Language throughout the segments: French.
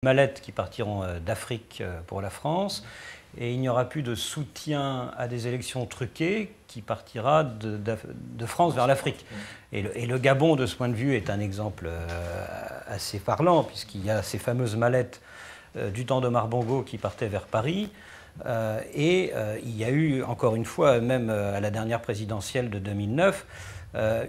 mallettes qui partiront d'Afrique pour la France, et il n'y aura plus de soutien à des élections truquées qui partira de France vers l'Afrique. Et le Gabon, de ce point de vue, est un exemple assez parlant, puisqu'il y a ces fameuses mallettes du temps d'Omar Bongo qui partaient vers Paris. Il y a eu, encore une fois, même à la dernière présidentielle de 2009,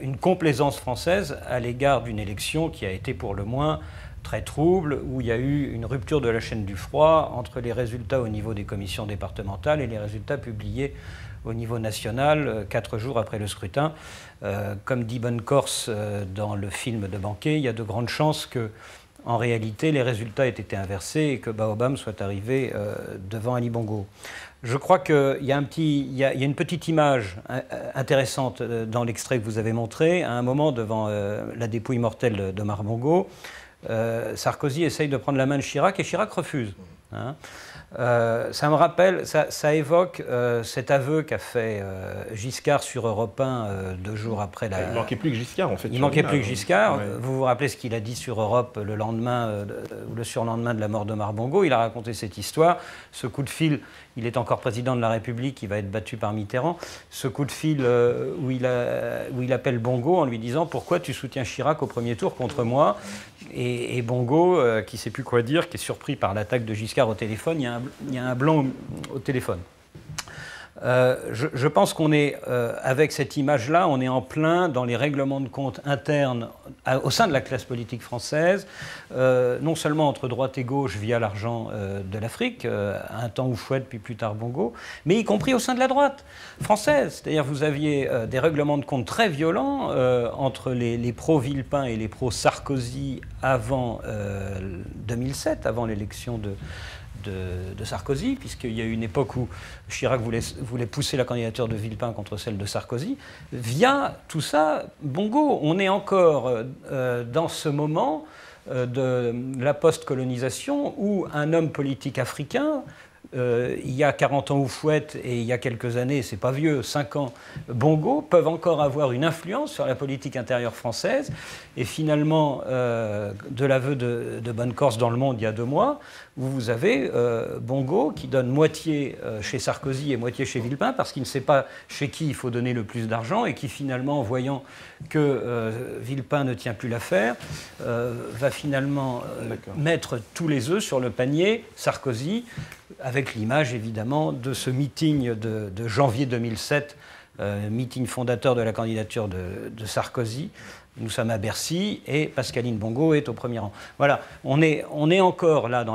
une complaisance française à l'égard d'une élection qui a été pour le moins très trouble, où il y a eu une rupture de la chaîne du froid entre les résultats au niveau des commissions départementales et les résultats publiés au niveau national 4 jours après le scrutin. Comme dit Bonnecorse dans le film de Banquet, il y a de grandes chances que, en réalité, les résultats aient été inversés et que Baobam soit arrivé devant Ali Bongo. Je crois qu'il y a une petite image intéressante dans l'extrait que vous avez montré. À un moment, devant la dépouille mortelle d'Omar Bongo, Sarkozy essaye de prendre la main de Chirac et Chirac refuse. Hein. Ça me rappelle, ça évoque cet aveu qu'a fait Giscard sur Europe 1 2 jours après la... Il ne manquait plus que Giscard, en fait. Il ne manquait plus que Giscard. Ouais. Vous vous rappelez ce qu'il a dit sur Europe le lendemain ou le surlendemain de la mort d'Omar Bongo. Il a raconté cette histoire. Ce coup de fil, il est encore président de la République, il va être battu par Mitterrand. Ce coup de fil où il appelle Bongo en lui disant « Pourquoi tu soutiens Chirac au premier tour contre moi ?» Et Bongo, qui ne sait plus quoi dire, qui est surpris par l'attaque de Giscard au téléphone, il y a un blanc au téléphone. Je pense qu'on est, avec cette image-là, on est en plein dans les règlements de compte internes au sein de la classe politique française, non seulement entre droite et gauche via l'argent de l'Afrique, un temps Houphouët puis plus tard Bongo, mais y compris au sein de la droite française. C'est-à-dire vous aviez des règlements de compte très violents entre les pro-Villepin et les pro-Sarkozy avant 2007, avant l'élection de Sarkozy, puisqu'il y a eu une époque où Chirac voulait pousser la candidature de Villepin contre celle de Sarkozy. Via tout ça, Bongo, on est encore dans ce moment de la post-colonisation où un homme politique africain, il y a 40 ans Houphouët et il y a quelques années, c'est pas vieux, 5 ans, Bongo, peuvent encore avoir une influence sur la politique intérieure française. Et finalement, de l'aveu de Bonnecorse dans Le Monde il y a 2 mois, où vous avez Bongo qui donne moitié chez Sarkozy et moitié chez Villepin, parce qu'il ne sait pas chez qui il faut donner le plus d'argent, et qui finalement, voyant que Villepin ne tient plus l'affaire, va finalement mettre tous les œufs sur le panier Sarkozy, avec l'image évidemment de ce meeting de janvier 2007, meeting fondateur de la candidature de Sarkozy. Nous sommes à Bercy et Pascaline Bongo est au premier rang. Voilà, on est encore là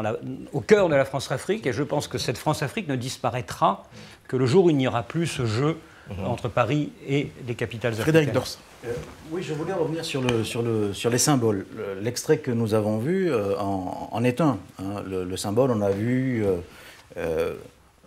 au cœur de la France-Afrique, et je pense que cette France-Afrique ne disparaîtra que le jour où il n'y aura plus ce jeu entre Paris et les capitales africaines. Frédéric Dors. Oui, je voulais revenir sur les symboles. L'extrait que nous avons vu en est un. Hein. Le symbole, on a vu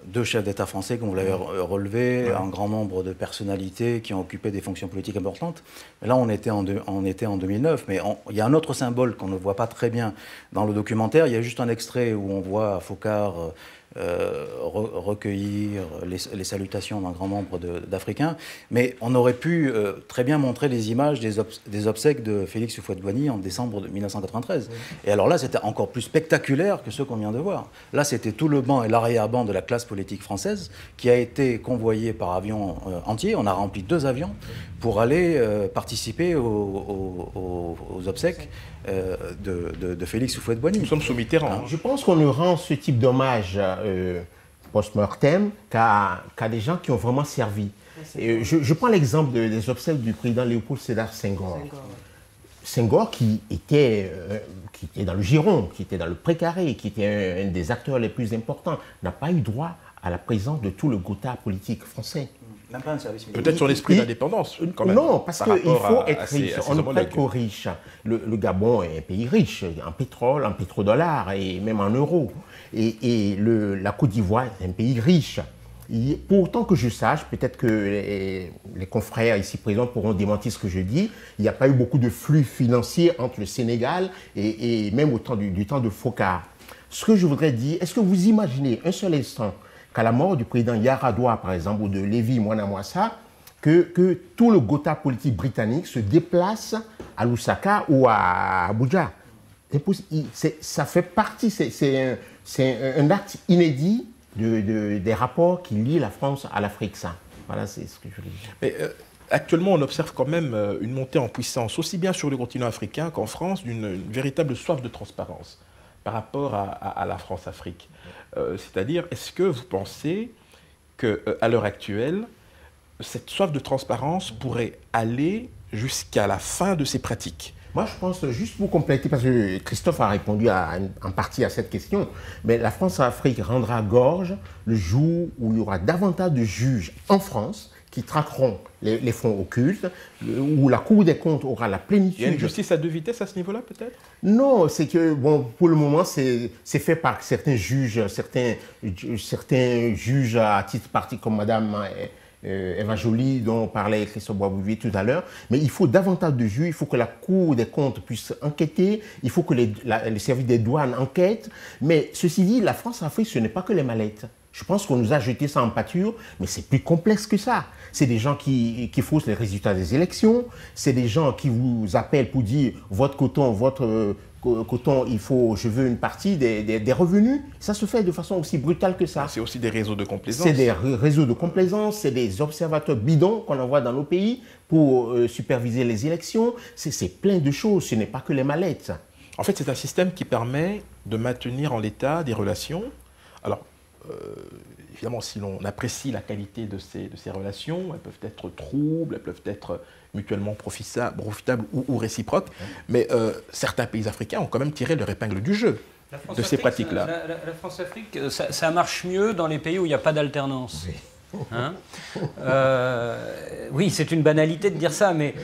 2 chefs d'État français, comme vous l'avez relevé, un grand nombre de personnalités qui ont occupé des fonctions politiques importantes. Mais là, on était en 2009, mais il y a un autre symbole qu'on ne voit pas très bien dans le documentaire. Il y a juste un extrait où on voit Focard recueillir les salutations d'un grand nombre d'Africains, mais on aurait pu très bien montrer les images des obsèques de Félix Houphouët-Boigny en décembre 1993. Et alors là, c'était encore plus spectaculaire que ceux qu'on vient de voir. Là, c'était tout le banc et l'arrière-banc de la classe politique française qui a été convoyé par avion entier. On a rempli 2 avions pour aller participer aux obsèques de Félix Houphouët-Boigny. Nous sommes sous Mitterrand. Je pense qu'on ne rend ce type d'hommage post-mortem qu'à des gens qui ont vraiment servi. Je prends l'exemple des obsèques du président Léopold Sédar Senghor. Senghor qui était dans le giron, qui était dans le précaré, qui était un des acteurs les plus importants, n'a pas eu droit à la présence de tout le Gotha politique français. Peut-être sur l'esprit d'indépendance, quand même. Non, parce qu'il faut être riche. On ne prête qu'aux riches. Le Gabon est un pays riche en pétrole, en pétrodollars et même en euros. Et la Côte d'Ivoire est un pays riche. Pour autant que je sache, peut-être que les confrères ici présents pourront démentir ce que je dis, il n'y a pas eu beaucoup de flux financiers entre le Sénégal et même du temps de Focard. Ce que je voudrais dire, est-ce que vous imaginez un seul instant qu'à la mort du président Yaradua, par exemple, ou de Lévi Mwanamwasa, que tout le Gotha politique britannique se déplace à Lusaka ou à Abuja? Ça fait partie, c'est un acte inédit des rapports qui lient la France à l'Afrique, ça. Voilà, c'est ce que je voulais dire. Mais, actuellement, on observe quand même une montée en puissance, aussi bien sur le continent africain qu'en France, d'une véritable soif de transparence par rapport à la France-Afrique. C'est-à-dire, est-ce que vous pensez qu'à l'heure actuelle, cette soif de transparence pourrait aller jusqu'à la fin de ces pratiques? Moi, je pense, juste pour compléter, parce que Christophe a répondu en partie à cette question, mais la France-Afrique rendra gorge le jour où il y aura davantage de juges en France qui traqueront les fonds occultes, où la Cour des comptes aura la plénitude. Il y a une justice à deux vitesses à ce niveau-là, peut-être? Non, c'est que, bon, pour le moment, c'est fait par certains juges à titre particulier, comme Madame Eva Joly, dont parlait Christophe Boisbouvier tout à l'heure. Mais il faut davantage de juges, il faut que la Cour des comptes puisse enquêter, il faut que les services des douanes enquêtent. Mais ceci dit, la France-Afrique, ce n'est pas que les mallettes. Je pense qu'on nous a jeté ça en pâture, mais c'est plus complexe que ça. C'est des gens qui faussent les résultats des élections, c'est des gens qui vous appellent pour dire votre coton, je veux une partie des revenus. Ça se fait de façon aussi brutale que ça. C'est aussi des réseaux de complaisance. C'est des réseaux de complaisance, c'est des observateurs bidons qu'on envoie dans nos pays pour superviser les élections. C'est plein de choses, ce n'est pas que les mallettes. En fait, c'est un système qui permet de maintenir en l'état des relations. Alors, évidemment, si l'on apprécie la qualité de ces relations, elles peuvent être troubles, elles peuvent être mutuellement profitables ou réciproques, mais certains pays africains ont quand même tiré leur épingle du jeu de ces pratiques-là. La France-Afrique, ça marche mieux dans les pays où il n'y a pas d'alternance. Oui. Hein, oui, c'est une banalité de dire ça, mais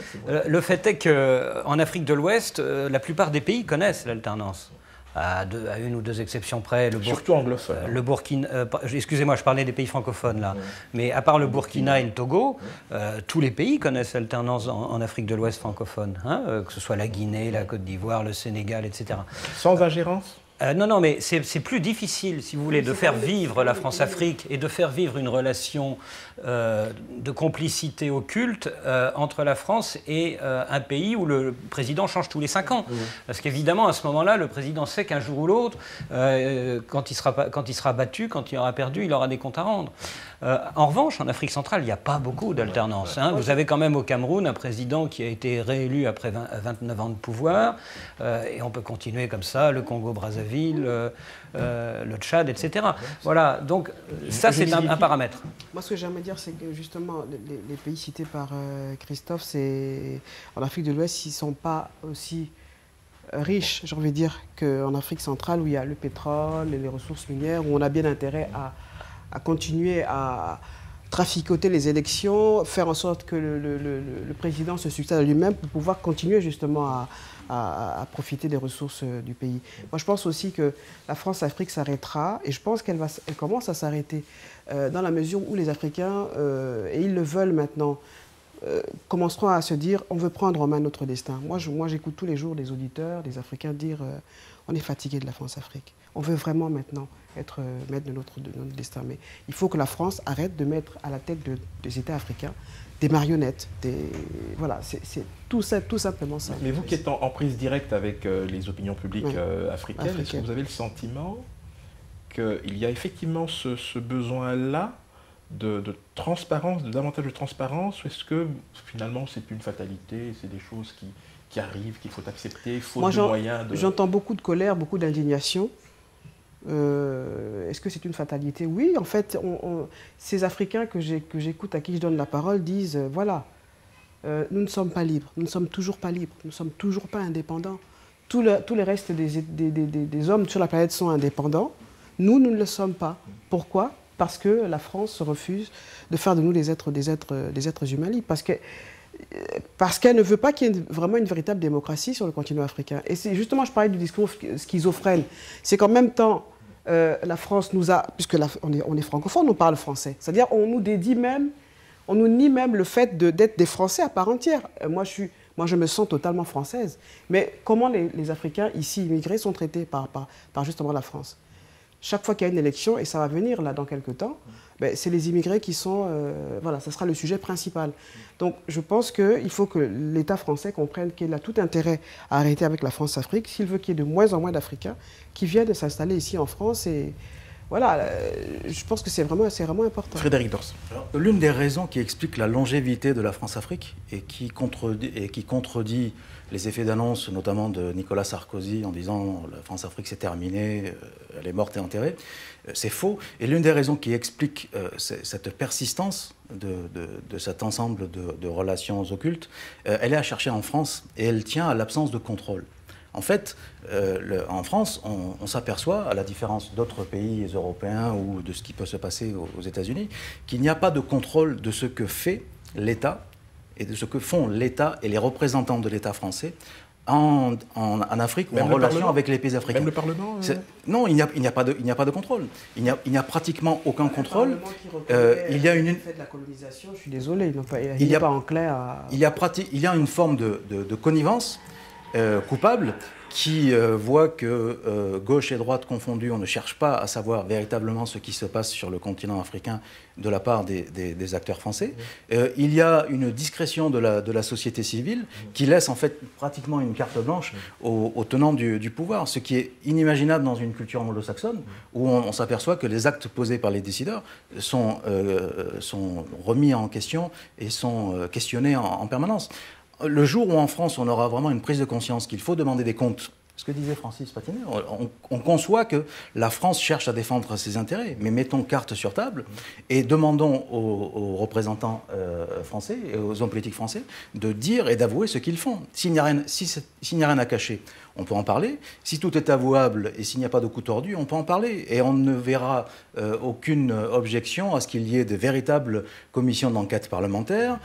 le fait est qu'en Afrique de l'Ouest, la plupart des pays connaissent l'alternance. À une ou deux exceptions près. Surtout anglophone. Le Burkina, excusez-moi, je parlais des pays francophones là, mais à part le Burkina et le Togo, tous les pays connaissent l'alternance en Afrique de l'Ouest francophone, hein, que ce soit la Guinée, la Côte d'Ivoire, le Sénégal, etc. Sans ingérence ? Non, mais c'est plus difficile, si vous voulez, de faire vivre la France-Afrique et de faire vivre une relation de complicité occulte entre la France et un pays où le président change tous les 5 ans. Parce qu'évidemment, à ce moment-là, le président sait qu'un jour ou l'autre, quand il sera battu, quand il aura perdu, il aura des comptes à rendre. En revanche, en Afrique centrale, il n'y a pas beaucoup d'alternance. Hein. Vous avez quand même au Cameroun un président qui a été réélu après 29 ans de pouvoir, et on peut continuer comme ça, le Congo-Brazzaville, le Tchad, etc. Voilà, donc ça c'est un paramètre. Moi ce que j'aimerais dire, c'est que justement, les pays cités par Christophe, en Afrique de l'Ouest, ils ne sont pas aussi riches, j'ai envie de dire, qu'en Afrique centrale, où il y a le pétrole et les ressources minières, où on a bien intérêt à continuer à traficoter les élections, faire en sorte que le président se succède à lui-même pour pouvoir continuer justement à profiter des ressources du pays. Moi, je pense aussi que la France-Afrique s'arrêtera, et je pense qu'elle commence à s'arrêter dans la mesure où les Africains, et ils le veulent maintenant, commenceront à se dire on veut prendre en main notre destin. Moi, j'écoute tous les jours des auditeurs, des Africains dire on est fatigué de la France-Afrique. On veut vraiment maintenant être maître de notre destin. Mais il faut que la France arrête de mettre à la tête des États africains des marionnettes. Voilà, c'est tout simplement ça. Mais vous qui êtes en prise directe avec les opinions publiques africaines, est-ce que vous avez le sentiment qu'il y a effectivement ce besoin-là de transparence, de davantage de transparence, ou est-ce que finalement c'est une fatalité, c'est des choses qui arrivent, qu'il faut accepter, faute de moyens de... J'entends beaucoup de colère, beaucoup d'indignation. Est-ce que c'est une fatalité? Oui, en fait, ces Africains que j'écoute, à qui je donne la parole, disent voilà, nous ne sommes pas libres, nous ne sommes toujours pas libres, nous ne sommes toujours pas indépendants. Tous les restes des hommes sur la planète sont indépendants. Nous ne le sommes pas. Pourquoi? Parce que la France refuse de faire de nous des êtres humains libres. Parce qu'elle ne veut pas qu'il y ait vraiment une véritable démocratie sur le continent africain. Et c'est justement, je parlais du discours schizophrène. C'est qu'en même temps, la France nous a, puisque on est francophone, on parle français. C'est-à-dire, on nous nie même le fait d'être des Français à part entière. Moi, je me sens totalement française. Mais comment les Africains ici immigrés sont traités par justement la France? chaque fois qu'il y a une élection, et ça va venir là dans quelques temps, ben, c'est les immigrés qui sont... voilà, ça sera le sujet principal. Donc je pense qu'il faut que l'État français comprenne qu'il a tout intérêt à arrêter avec la France-Afrique, s'il veut qu'il y ait de moins en moins d'Africains qui viennent s'installer ici en France. Et voilà, je pense que c'est vraiment important. Frédéric Dors. L'une des raisons qui explique la longévité de la France-Afrique et qui contredit les effets d'annonce, notamment de Nicolas Sarkozy, en disant « la France-Afrique c'est terminé, elle est morte et enterrée », c'est faux. Et l'une des raisons qui explique cette persistance de cet ensemble de relations occultes, elle est à chercher en France et elle tient à l'absence de contrôle. En fait, en France, on s'aperçoit, à la différence d'autres pays européens ou de ce qui peut se passer aux États-Unis, qu'il n'y a pas de contrôle de ce que fait l'État et de ce que font l'État et les représentants de l'État français en Afrique ou en relation avec les pays africains. Même le Parlement Non, il n'y a pas de contrôle. Il n'y a pratiquement aucun contrôle. Il y a une fait de la colonisation, je suis désolé, il n'est pas enclin à... Il y a une forme de connivence coupable qui voit que gauche et droite confondues, on ne cherche pas à savoir véritablement ce qui se passe sur le continent africain de la part des acteurs français. Il y a une discrétion de la société civile qui laisse en fait pratiquement une carte blanche aux tenants du pouvoir, ce qui est inimaginable dans une culture anglo-saxonne où on s'aperçoit que les actes posés par les décideurs sont remis en question et sont questionnés en permanence. Le jour où en France on aura vraiment une prise de conscience qu'il faut demander des comptes, ce que disait Francis Patinet, on conçoit que la France cherche à défendre ses intérêts, mais mettons carte sur table et demandons aux représentants français et aux hommes politiques français de dire et d'avouer ce qu'ils font. S'il n'y a rien à cacher, on peut en parler. Si tout est avouable et s'il n'y a pas de coup tordu, on peut en parler. Et on ne verra aucune objection à ce qu'il y ait de véritables commissions d'enquête parlementaires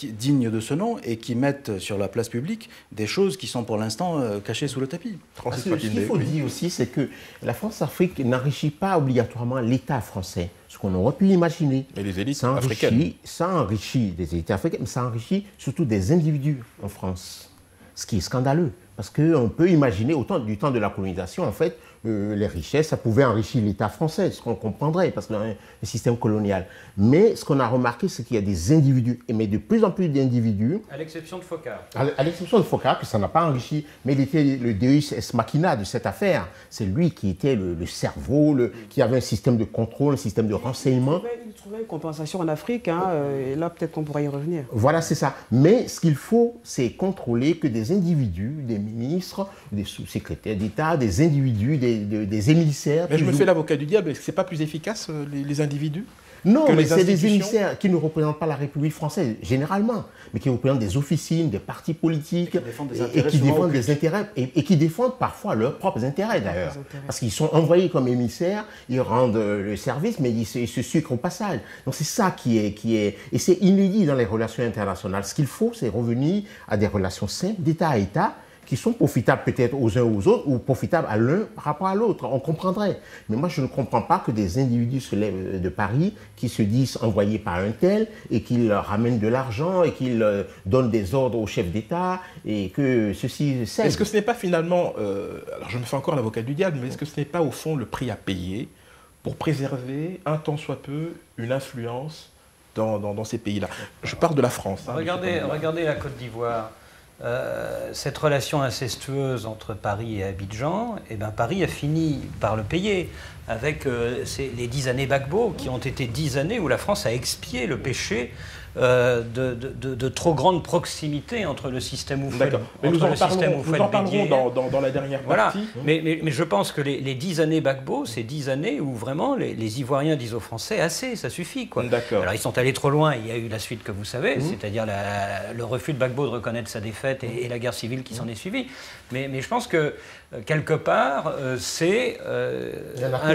dignes de ce nom et qui mettent sur la place publique des choses qui sont pour l'instant cachées sous le tapis. Ce qu'il faut dire aussi, c'est que la France-Afrique n'enrichit pas obligatoirement l'État français. Ce qu'on aurait pu imaginer. Et les élites africaines. Ça enrichit des élites africaines, mais ça enrichit surtout des individus en France. Ce qui est scandaleux, parce qu'on peut imaginer, du temps de la colonisation, en fait, les richesses, ça pouvait enrichir l'État français, ce qu'on comprendrait, parce que le système colonial. Mais ce qu'on a remarqué, c'est qu'il y a des individus, mais de plus en plus d'individus... À l'exception de Foccart. À l'exception de Foccart, que ça n'a pas enrichi, mais il était le deus ex machina de cette affaire. C'est lui qui était le cerveau, qui avait un système de contrôle, un système de renseignement. Il trouvait une compensation en Afrique, et là peut-être qu'on pourrait y revenir. Voilà, c'est ça. Mais ce qu'il faut, c'est contrôler que des individus, des ministres, des sous-secrétaires d'État, des individus, des émissaires... Mais je me fais l'avocat du diable, est-ce que ce n'est pas plus efficace, les individus? Non, mais c'est des émissaires qui ne représentent pas la République française, généralement, mais qui représentent des officines, des partis politiques, et qui défendent des intérêts, et qui défendent parfois leurs propres intérêts, d'ailleurs. Parce qu'ils sont envoyés comme émissaires, ils rendent le service, mais ils se sucrent au passage. Donc c'est ça qui est... Et c'est inédit dans les relations internationales. Ce qu'il faut, c'est revenir à des relations simples, d'État à État, qui sont profitables peut-être aux uns aux autres ou profitables à l'un par rapport à l'autre. On comprendrait. Mais moi, je ne comprends pas que des individus se lèvent de Paris, qui se disent envoyés par un tel et qu'ils ramènent de l'argent et qu'ils donnent des ordres au chef d'État et que ceci cède. Est-ce que ce n'est pas finalement, alors je me fais encore l'avocat du diable, mais est-ce que ce n'est pas au fond le prix à payer pour préserver un tant soit peu une influence dans ces pays-là? Je parle de la France. Regardez la Côte d'Ivoire. Cette relation incestueuse entre Paris et Abidjan, Paris a fini par le payer avec les 10 années Gbagbo, qui ont été 10 années où la France a expié le péché de trop grande proximité entre le système Houphouët. D'accord. Mais nous en parlerons dans la dernière partie. Mais je pense que les 10 années Gbagbo, c'est 10 années où vraiment les Ivoiriens disent aux Français assez, ça suffit, quoi. Alors ils sont allés trop loin, il y a eu la suite que vous savez, c'est-à-dire le refus de Gbagbo de reconnaître sa défaite et la guerre civile qui s'en est suivie. Mais je pense que quelque part, c'est un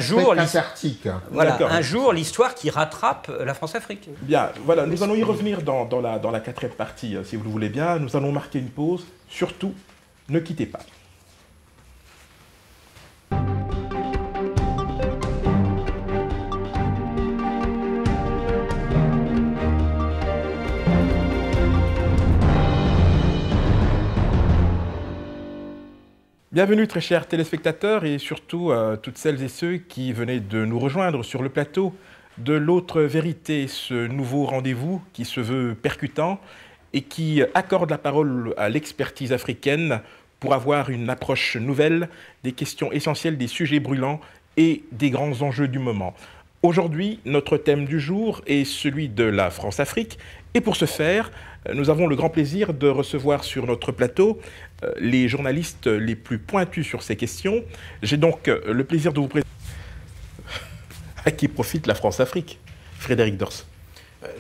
jour l'histoire qui rattrape la France-Afrique. Bien, voilà, nous allons y revenir dans la quatrième partie, si vous le voulez bien. Nous allons marquer une pause. Surtout, ne quittez pas. Bienvenue très chers téléspectateurs et surtout toutes celles et ceux qui venaient de nous rejoindre sur le plateau de l'autre vérité, ce nouveau rendez-vous qui se veut percutant et qui accorde la parole à l'expertise africaine pour avoir une approche nouvelle des questions essentielles, des sujets brûlants et des grands enjeux du moment. Aujourd'hui, notre thème du jour est celui de la France-Afrique et pour ce faire, nous avons le grand plaisir de recevoir sur notre plateau les journalistes les plus pointus sur ces questions. J'ai donc le plaisir de vous présenter à qui profite la France-Afrique. Frédéric Dors.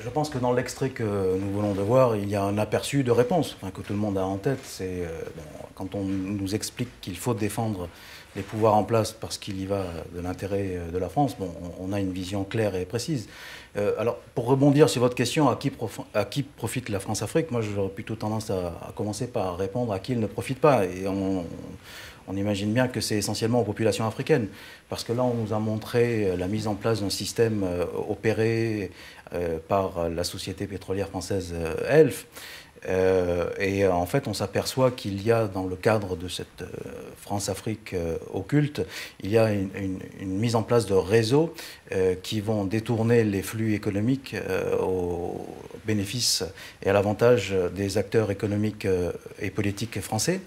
Je pense que dans l'extrait que nous venons de voir, il y a un aperçu de réponse que tout le monde a en tête. C'est quand on nous explique qu'il faut défendre les pouvoirs en place parce qu'il y va de l'intérêt de la France, on a une vision claire et précise. Alors, pour rebondir sur votre question, à qui profite la France-Afrique, moi j'aurais plutôt tendance à commencer par répondre à qui il ne profite pas. Et on imagine bien que c'est essentiellement aux populations africaines. Parce que là, on nous a montré la mise en place d'un système opéré par la société pétrolière française ELF. Et en fait, on s'aperçoit qu'il y a, dans le cadre de cette France-Afrique occulte, il y a une mise en place de réseaux qui vont détourner les flux économiques au bénéfice et à l'avantage des acteurs économiques et politiques français,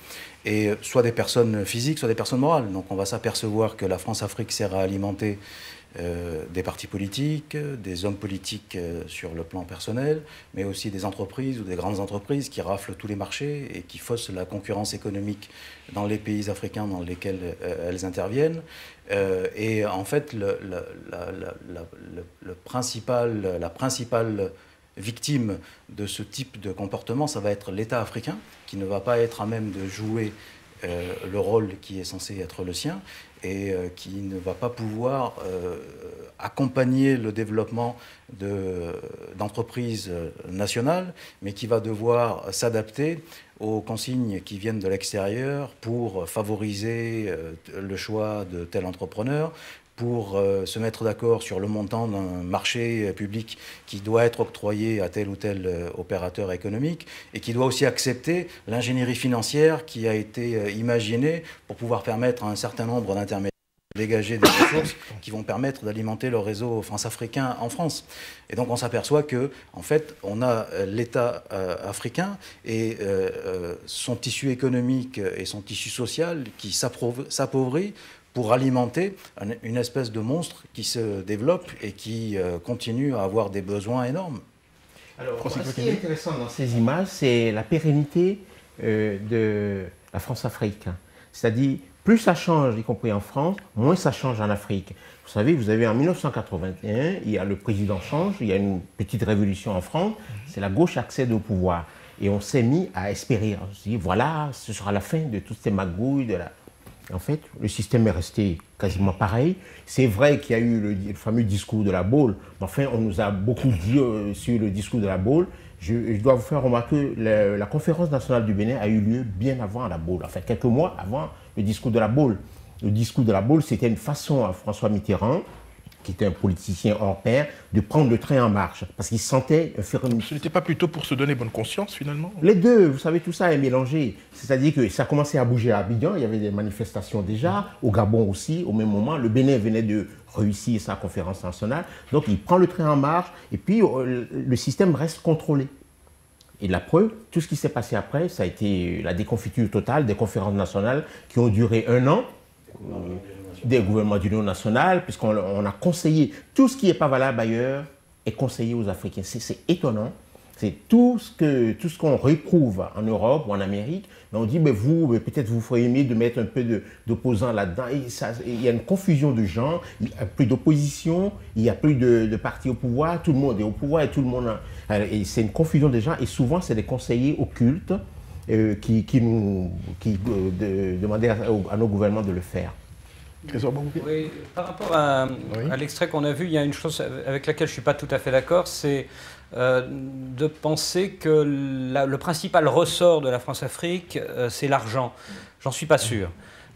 et soit des personnes physiques, soit des personnes morales. Donc on va s'apercevoir que la France-Afrique sert à alimenter des partis politiques, des hommes politiques sur le plan personnel, mais aussi des entreprises ou des grandes entreprises qui raflent tous les marchés et qui faussent la concurrence économique dans les pays africains dans lesquels elles interviennent. Et en fait, la principale victime de ce type de comportement, ça va être l'État africain, qui ne va pas être à même de jouer le rôle qui est censé être le sien, et qui ne va pas pouvoir accompagner le développement d'entreprises nationales, mais qui va devoir s'adapter aux consignes qui viennent de l'extérieur pour favoriser le choix de tel entrepreneur, pour se mettre d'accord sur le montant d'un marché public qui doit être octroyé à tel ou tel opérateur économique, et qui doit aussi accepter l'ingénierie financière qui a été imaginée pour pouvoir permettre à un certain nombre d'intermédiaires de dégager des ressources qui vont permettre d'alimenter le réseau france-africain en France. Et donc on s'aperçoit que, en fait, on a l'État africain et son tissu économique et son tissu social qui s'appauvrit pour alimenter une espèce de monstre qui se développe et qui continue à avoir des besoins énormes. Alors, ce qui est intéressant dans ces images, c'est la pérennité de la France-Afrique. C'est-à-dire, plus ça change, y compris en France, moins ça change en Afrique. Vous savez, vous avez en 1981, il y a le président change, il y a une petite révolution en France, c'est la gauche accède au pouvoir. Et on s'est mis à espérer. On s'est dit, voilà, ce sera la fin de toutes ces magouilles, de la... En fait, le système est resté quasiment pareil. C'est vrai qu'il y a eu le fameux discours de la Baule. Mais enfin, on nous a beaucoup dit sur le discours de la Baule. Je dois vous faire remarquer que la conférence nationale du Bénin a eu lieu bien avant la Baule. Enfin, quelques mois avant le discours de la Baule. Le discours de la Baule, c'était une façon à François Mitterrand, qui était un politicien hors pair, de prendre le train en marche, parce qu'il sentait faire une... Ce n'était pas plutôt pour se donner bonne conscience, finalement? Les deux, vous savez, tout ça est mélangé. C'est-à-dire que ça commençait à bouger à Abidjan, il y avait des manifestations déjà, au Gabon aussi, au même moment. Le Bénin venait de réussir sa conférence nationale, donc il prend le train en marche, et puis le système reste contrôlé. Et la preuve, tout ce qui s'est passé après, ça a été la déconfiture totale des conférences nationales qui ont duré 1 an, des gouvernements d'union nationale, puisqu'on a conseillé tout ce qui n'est pas valable ailleurs est conseillé aux Africains. C'est étonnant. C'est tout ce qu'on réprouve en Europe ou en Amérique. Mais on dit, mais vous, peut-être vous feriez mieux de mettre un peu d'opposants là-dedans. Il y a une confusion de genres, il n'y a plus d'opposition, il n'y a plus de partis au pouvoir, tout le monde est au pouvoir et tout le monde... Et c'est une confusion des gens, et souvent c'est des conseillers occultes qui demandaient à nos gouvernements de le faire. Oui, par rapport à l'extrait qu'on a vu, il y a une chose avec laquelle je ne suis pas tout à fait d'accord, c'est de penser que le principal ressort de la France-Afrique, c'est l'argent. J'en suis pas sûr.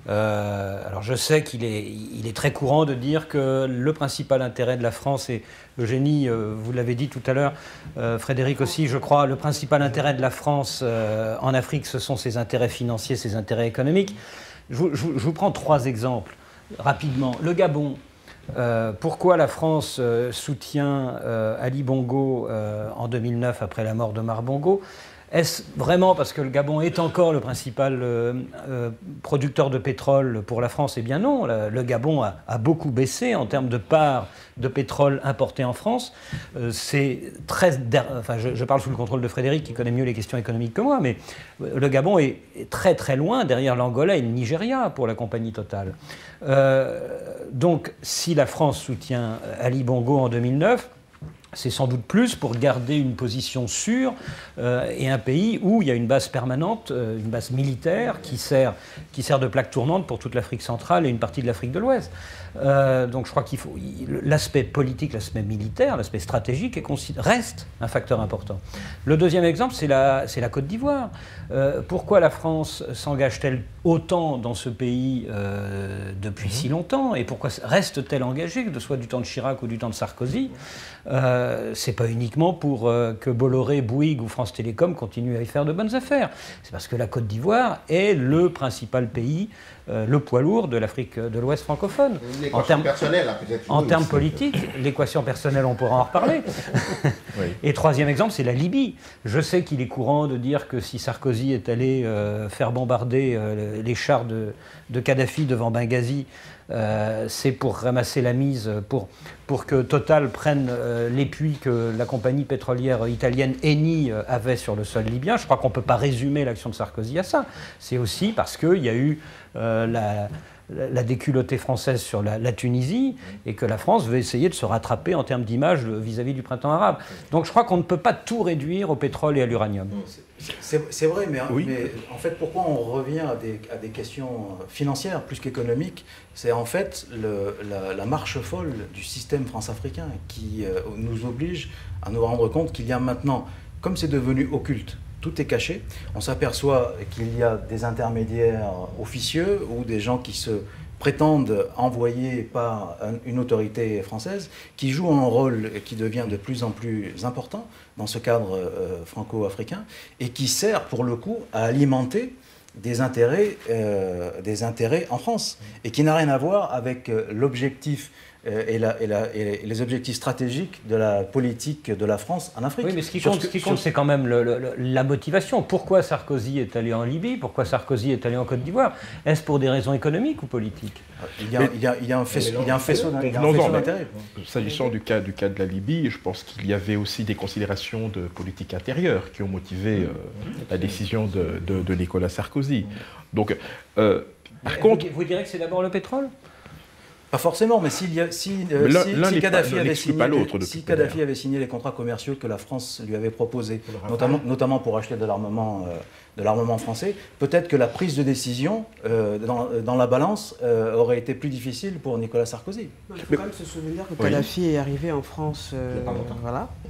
Alors je sais qu'il est très courant de dire que le principal intérêt de la France, et Eugénie, vous l'avez dit tout à l'heure, Frédéric aussi, je crois, le principal intérêt de la France en Afrique, ce sont ses intérêts financiers, ses intérêts économiques. Je vous prends 3 exemples rapidement. Le Gabon. Pourquoi la France soutient Ali Bongo en 2009 après la mort de Mar Bongo? Est-ce vraiment parce que le Gabon est encore le principal producteur de pétrole pour la France? Eh bien non, le Gabon a beaucoup baissé en termes de part de pétrole importé en France. Je parle sous le contrôle de Frédéric qui connaît mieux les questions économiques que moi, mais le Gabon est très très loin derrière l'Angola et le Nigeria pour la compagnie Total. Donc si la France soutient Ali Bongo en 2009, c'est sans doute plus pour garder une position sûre et un pays où il y a une base permanente, une base militaire qui sert de plaque tournante pour toute l'Afrique centrale et une partie de l'Afrique de l'Ouest. Donc je crois qu'il faut l'aspect politique, l'aspect militaire, l'aspect stratégique reste un facteur important. Le deuxième exemple, c'est la Côte d'Ivoire. Pourquoi la France s'engage-t-elle autant dans ce pays depuis si longtemps et pourquoi reste-t-elle engagée, que ce soit du temps de Chirac ou du temps de Sarkozy? C'est pas uniquement pour que Bolloré, Bouygues ou France Télécom continuent à y faire de bonnes affaires. C'est parce que la Côte d'Ivoire est le principal pays, le poids lourd de l'Afrique de l'Ouest francophone. L'équation personnelle, peut-être. En termes politiques, l'équation personnelle, on pourra en reparler. Oui. Et troisième exemple, c'est la Libye. Je sais qu'il est courant de dire que si Sarkozy est allé faire bombarder les chars de Kadhafi devant Benghazi, c'est pour ramasser la mise, pour que Total prenne les puits que la compagnie pétrolière italienne Eni avait sur le sol libyen. Je crois qu'on ne peut pas résumer l'action de Sarkozy à ça. C'est aussi parce qu'il y a eu la déculottée française sur la Tunisie et que la France veut essayer de se rattraper en termes d'image vis-à-vis du printemps arabe. Donc je crois qu'on ne peut pas tout réduire au pétrole et à l'uranium. C'est vrai, mais en fait, pourquoi on revient à des questions financières plus qu'économiques? C'est en fait la marche folle du système france-africain qui nous oblige à nous rendre compte qu'il y a maintenant, comme c'est devenu occulte, tout est caché. On s'aperçoit qu'il y a des intermédiaires officieux ou des gens qui se prétendent envoyés par une autorité française qui jouent un rôle qui devient de plus en plus important dans ce cadre franco-africain et qui sert pour le coup à alimenter des intérêts en France et qui n'a rien à voir avec l'objectif et les objectifs stratégiques de la politique de la France en Afrique. Oui, mais ce qui compte, c'est quand même la motivation. Pourquoi Sarkozy est allé en Libye? Pourquoi Sarkozy est allé en Côte d'Ivoire? Est-ce pour des raisons économiques ou politiques? Il y a un faisceau d'intérêt. S'agissant du cas de la Libye, je pense qu'il y avait aussi des considérations de politique intérieure qui ont motivé la décision de Nicolas Sarkozy. Donc, par contre... Vous direz que c'est d'abord le pétrole? Pas forcément, mais si Kadhafi avait signé les contrats commerciaux que la France lui avait proposés, notamment pour acheter de l'armement français, peut-être que la prise de décision dans la balance aurait été plus difficile pour Nicolas Sarkozy. Il faut quand même se souvenir que Kadhafi est arrivé en France,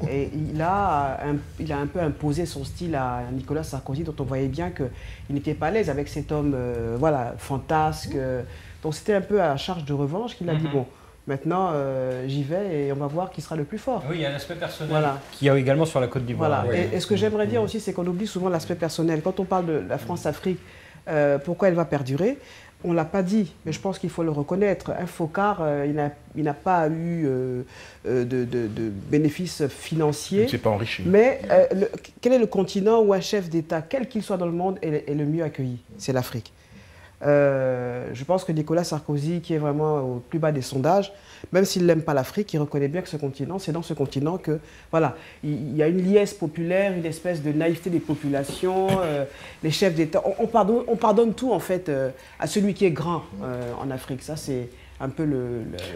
et il a un peu imposé son style à Nicolas Sarkozy, dont on voyait bien qu'il n'était pas à l'aise avec cet homme fantasque. Donc c'était un peu à charge de revanche qu'il a dit, bon, maintenant j'y vais et on va voir qui sera le plus fort. Oui, il y a un aspect personnel qu'il y a également sur la Côte d'Ivoire. Voilà. Et ce que j'aimerais dire aussi, c'est qu'on oublie souvent l'aspect personnel. Quand on parle de la France-Afrique, pourquoi elle va perdurer? On ne l'a pas dit, mais je pense qu'il faut le reconnaître. Un Foccart, il n'a pas eu de bénéfices financiers. Il ne s'est pas enrichi. Mais quel est le continent où un chef d'État, quel qu'il soit dans le monde, est le mieux accueilli? C'est l'Afrique. Je pense que Nicolas Sarkozy, qui est vraiment au plus bas des sondages, même s'il n'aime pas l'Afrique, il reconnaît bien que ce continent, c'est dans ce continent que, voilà, il y a une liesse populaire, une espèce de naïveté des populations, les chefs d'État. On pardonne tout, en fait, à celui qui est grand en Afrique. Ça, c'est un peu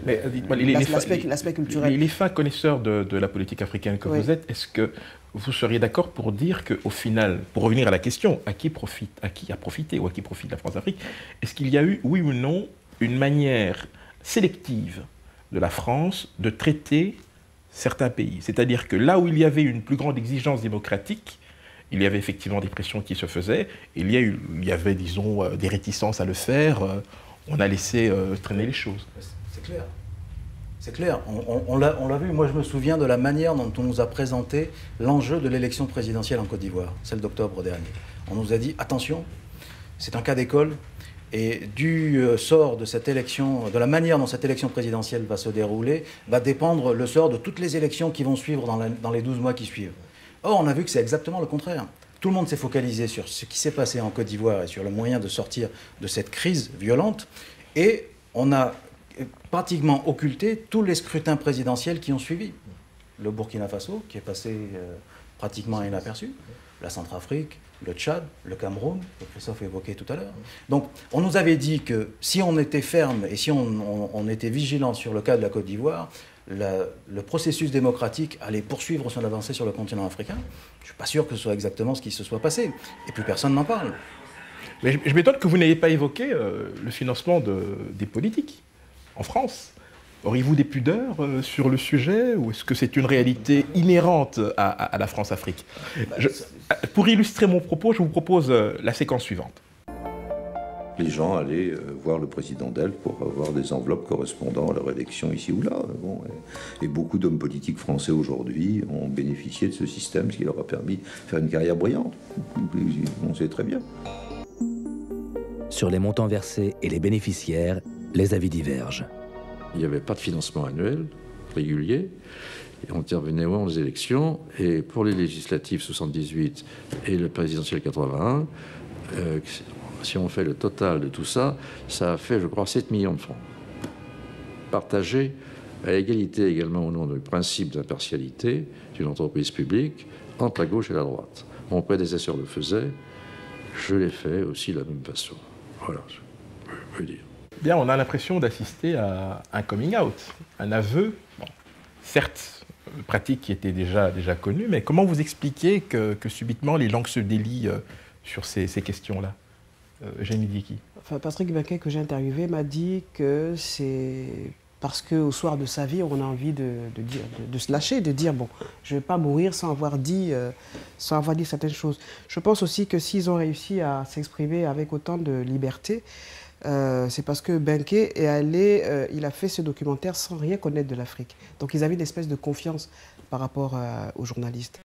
l'aspect culturel. Les fins connaisseurs de la politique africaine que vous êtes, est-ce que vous seriez d'accord pour dire qu'au final, pour revenir à la question, à qui a profité ou à qui profite la France-Afrique, est-ce qu'il y a eu, oui ou non, une manière sélective de la France de traiter certains pays? C'est-à-dire que là où il y avait une plus grande exigence démocratique, il y avait effectivement des pressions qui se faisaient, il y avait, disons, des réticences à le faire, on a laissé traîner les choses. C'est clair. C'est clair, on l'a vu. Moi, je me souviens de la manière dont on nous a présenté l'enjeu de l'élection présidentielle en Côte d'Ivoire, celle d'octobre dernier. On nous a dit, attention, c'est un cas d'école, Et du sort de cette élection, de la manière dont cette élection présidentielle va se dérouler, va dépendre le sort de toutes les élections qui vont suivre dans les 12 mois qui suivent. Or, on a vu que c'est exactement le contraire. Tout le monde s'est focalisé sur ce qui s'est passé en Côte d'Ivoire et sur le moyen de sortir de cette crise violente. Et on a pratiquement occulté tous les scrutins présidentiels qui ont suivi. Le Burkina Faso, qui est passé pratiquement inaperçu, la Centrafrique, le Tchad, le Cameroun, que Christophe évoquait tout à l'heure. Donc, on nous avait dit que si on était ferme et si on était vigilant sur le cas de la Côte d'Ivoire, le processus démocratique allait poursuivre son avancée sur le continent africain. Je ne suis pas sûr que ce soit exactement ce qui se soit passé. Et plus personne n'en parle. Mais je m'étonne que vous n'ayez pas évoqué le financement des politiques en France. Auriez-vous des pudeurs sur le sujet ou est-ce que c'est une réalité inhérente à la France-Afrique? Pour illustrer mon propos, je vous propose la séquence suivante. Les gens allaient voir le président d'Elf pour avoir des enveloppes correspondant à leur élection ici ou là. Bon, et beaucoup d'hommes politiques français aujourd'hui ont bénéficié de ce système, ce qui leur a permis de faire une carrière brillante. On sait très bien. Sur les montants versés et les bénéficiaires, les avis divergent. Il n'y avait pas de financement annuel régulier. Et on intervenait aux élections. Et pour les législatives 78 et le présidentiel 81, si on fait le total de tout ça, ça a fait, je crois, 7 millions de francs. Partagés à égalité également au nom du principe d'impartialité d'une entreprise publique entre la gauche et la droite. Mon prédécesseur le faisait, je l'ai fait aussi de la même façon. Voilà, je veux dire. Bien, on a l'impression d'assister à un coming out, un aveu, bon, certes, pratique qui était déjà connue, mais comment vous expliquez que subitement les langues se délient sur ces questions-là? Eugénie Dieki. Enfin, Patrick Baquet, que j'ai interviewé, m'a dit que c'est parce qu'au soir de sa vie, on a envie de se lâcher, de dire, bon, je ne vais pas mourir sans avoir dit certaines choses. Je pense aussi que s'ils ont réussi à s'exprimer avec autant de liberté, c'est parce que Benké est allé, il a fait ce documentaire sans rien connaître de l'Afrique. Donc ils avaient une espèce de confiance par rapport aux journalistes.